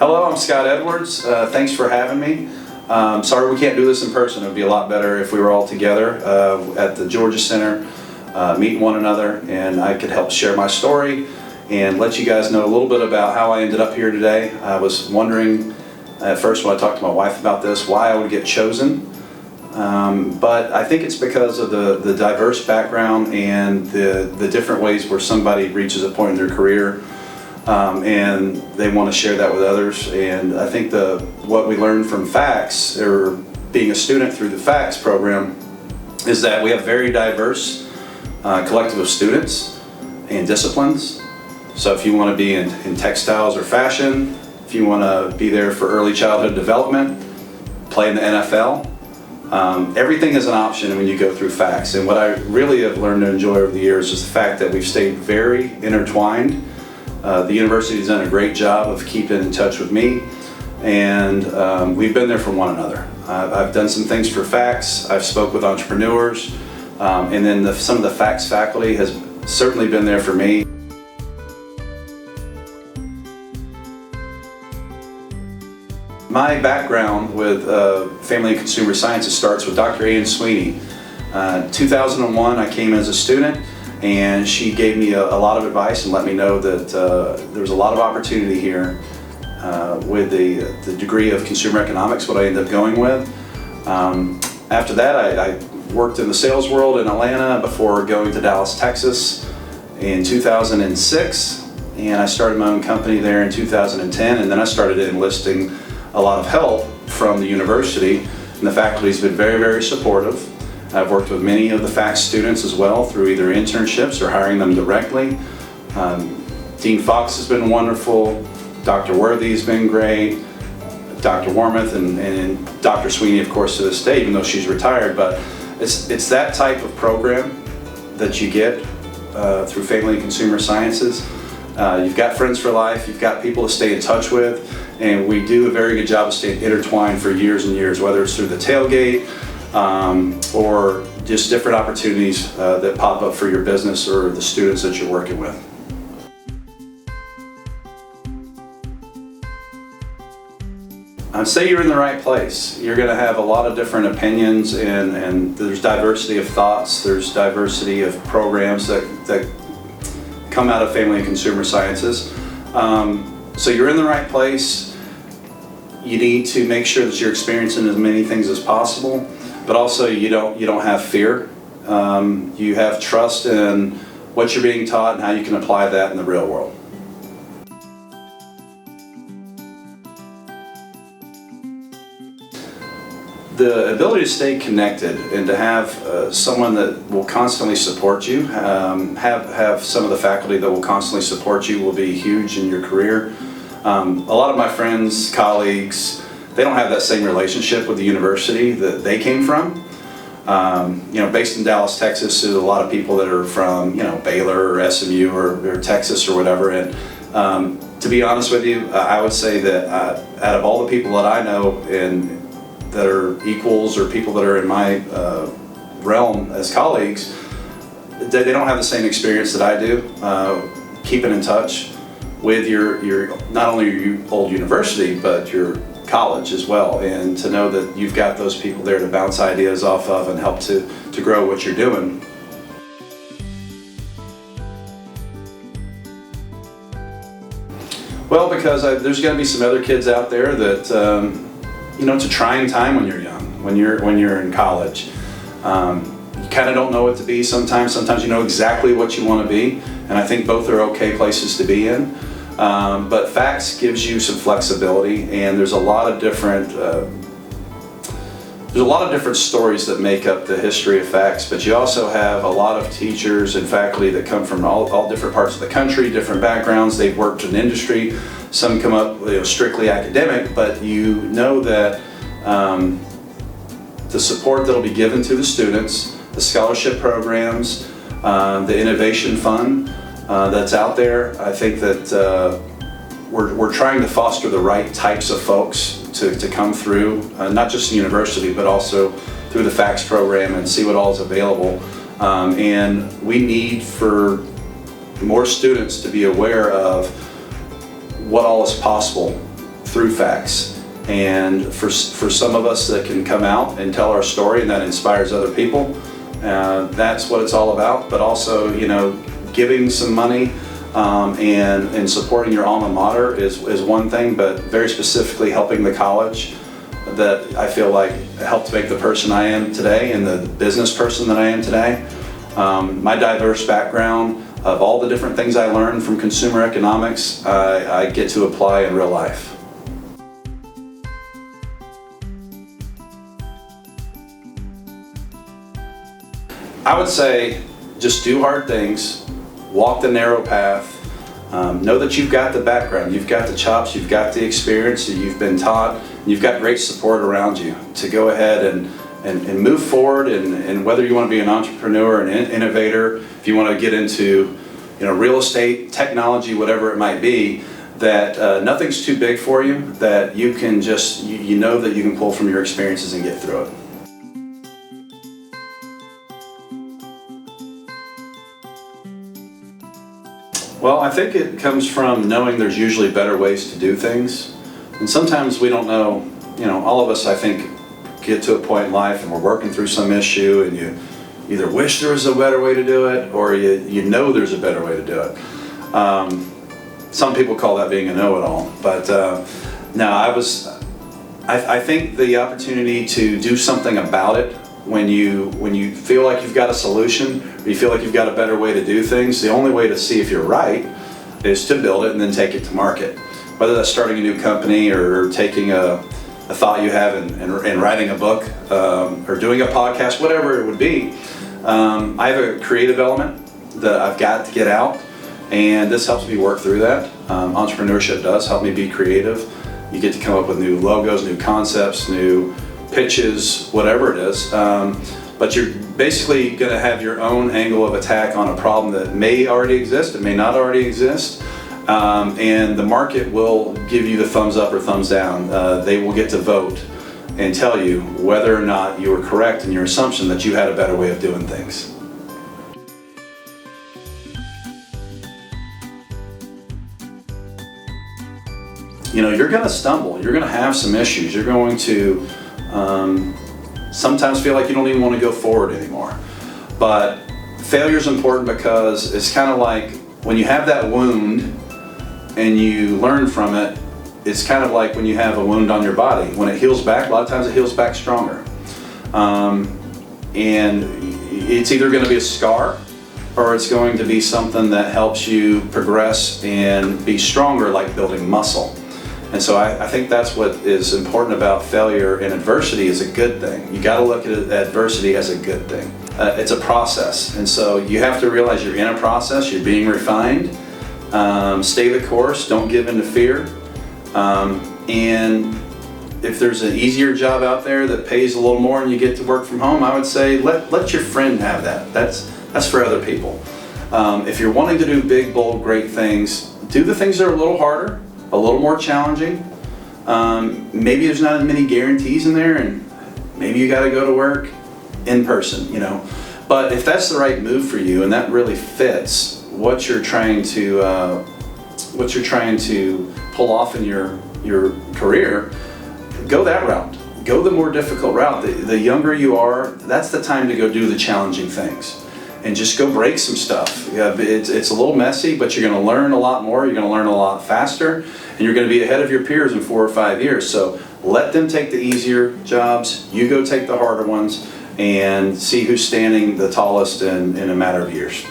Hello, I'm Scott Edwards. Thanks for having me. Sorry we can't do this in person. It would be a lot better if we were all together at the Georgia Center, meeting one another, and I could help share my story and let you guys know a little bit about how I ended up here today. I was wondering at first when I talked to my wife about this, why I would get chosen. But I think it's because of the diverse background and the different ways where somebody reaches a point in their career and they want to share that with others. And I think what we learned from FACS, or being a student through the FACS program, is that we have very diverse collective of students and disciplines. So if you want to be in textiles or fashion, if you want to be there for early childhood development, play in the NFL, everything is an option when you go through FACS. And what I really have learned to enjoy over the years is the fact that we've stayed very intertwined. The university's done a great job of keeping in touch with me, and we've been there for one another. I've done some things for FACS, I've spoke with entrepreneurs, and then some of the FACS faculty has certainly been there for me. My background with family and consumer sciences starts with Dr. Ann Sweeney. 2001 I came as a student, and she gave me a lot of advice and let me know that there was a lot of opportunity here with the degree of consumer economics, what I ended up going with. After that I worked in the sales world in Atlanta before going to Dallas, Texas in 2006, and I started my own company there in 2010, and then I started enlisting a lot of help from the university, and the faculty's been very, very supportive. I've worked with many of the FACS students as well through either internships or hiring them directly. Dean Fox has been wonderful, Dr. Worthy has been great, Dr. Wormuth, and Dr. Sweeney, of course, to this day, even though she's retired. But it's that type of program that you get through family and consumer sciences. You've got friends for life, you've got people to stay in touch with, and we do a very good job of staying intertwined for years and years, whether it's through the tailgate or just different opportunities that pop up for your business or the students that you're working with. I'd say you're in the right place. You're going to have a lot of different opinions, and there's diversity of thoughts, there's diversity of programs that come out of family and consumer sciences. So you're in the right place. You need to make sure that you're experiencing as many things as possible, but also you don't have fear. You have trust in what you're being taught and how you can apply that in the real world. The ability to stay connected and to have someone that will constantly support you, have some of the faculty that will constantly support you, will be huge in your career. A lot of my friends, colleagues, they don't have that same relationship with the university that they came from. Based in Dallas, Texas, there's a lot of people that are from, Baylor or SMU or Texas or whatever. And to be honest with you, I would say that out of all the people that I know that are equals or people that are in my realm as colleagues, they don't have the same experience that I do. Keeping in touch with your not only your old university, but your college as well, and to know that you've got those people there to bounce ideas off of and help to grow what you're doing. Well, because there's going to be some other kids out there that it's a trying time when you're young, when you're in college. You kind of don't know what to be sometimes. Sometimes you know exactly what you want to be, and I think both are okay places to be in. But FACS gives you some flexibility, and there's a lot of different stories that make up the history of FACS. But you also have a lot of teachers and faculty that come from all different parts of the country, different backgrounds. They've worked in industry. Some come up strictly academic, but you know that the support that will be given to the students, the scholarship programs, the innovation fund that's out there, I think that we're trying to foster the right types of folks to come through, not just the university, but also through the FACS program, and see what all is available. And we need for more students to be aware of what all is possible through facts. And for some of us that can come out and tell our story and that inspires other people, that's what it's all about. But also, giving some money and supporting your alma mater is one thing, but very specifically helping the college that I feel like helped make the person I am today and the business person that I am today. My diverse background of all the different things I learned from consumer economics, I get to apply in real life. I would say just do hard things, walk the narrow path, know that you've got the background, you've got the chops, you've got the experience, you've been taught, you've got great support around you to go ahead and move forward. And whether you want to be an entrepreneur, an innovator, if you want to get into real estate, technology, whatever it might be, that nothing's too big for you, that you can just, you know that you can pull from your experiences and get through it. Well, I think it comes from knowing there's usually better ways to do things. And sometimes we don't know, all of us, I think, get to a point in life and we're working through some issue and you either wish there was a better way to do it or you know there's a better way to do it. Some people call that being a know-it-all. But no, I think the opportunity to do something about it when you feel like you've got a solution, or you feel like you've got a better way to do things, the only way to see if you're right is to build it and then take it to market. Whether that's starting a new company or taking a thought you have and writing a book or doing a podcast, whatever it would be. I have a creative element that I've got to get out, and this helps me work through that. Entrepreneurship does help me be creative. You get to come up with new logos, new concepts, new pitches, whatever it is, but you're basically going to have your own angle of attack on a problem that may already exist, it may not already exist, and the market will give you the thumbs up or thumbs down. They will get to vote and tell you whether or not you were correct in your assumption that you had a better way of doing things. You're going to stumble, you're going to have some issues, you're going to sometimes feel like you don't even want to go forward anymore. But failure is important because it's kind of like when you have that wound and you learn from it, it's kind of like when you have a wound on your body. When it heals back, a lot of times it heals back stronger. And it's either going to be a scar or it's going to be something that helps you progress and be stronger, like building muscle. And so I think that's what is important about failure and adversity is a good thing. You got to look at adversity as a good thing. It's a process, and so you have to realize you're in a process, you're being refined. Stay the course, don't give in to fear. And if there's an easier job out there that pays a little more and you get to work from home, I would say let your friend have that. That's for other people. If you're wanting to do big, bold, great things, do the things that are a little harder, a little more challenging. Maybe there's not as many guarantees in there, and maybe you got to go to work in person, But if that's the right move for you and that really fits what you're trying to pull off in your career, go that route. Go the more difficult route. The younger you are, that's the time to go do the challenging things. And just go break some stuff. Yeah, it's a little messy, but you're going to learn a lot more. You're going to learn a lot faster, and you're going to be ahead of your peers in 4 or 5 years. So let them take the easier jobs. You go take the harder ones, and see who's standing the tallest in a matter of years.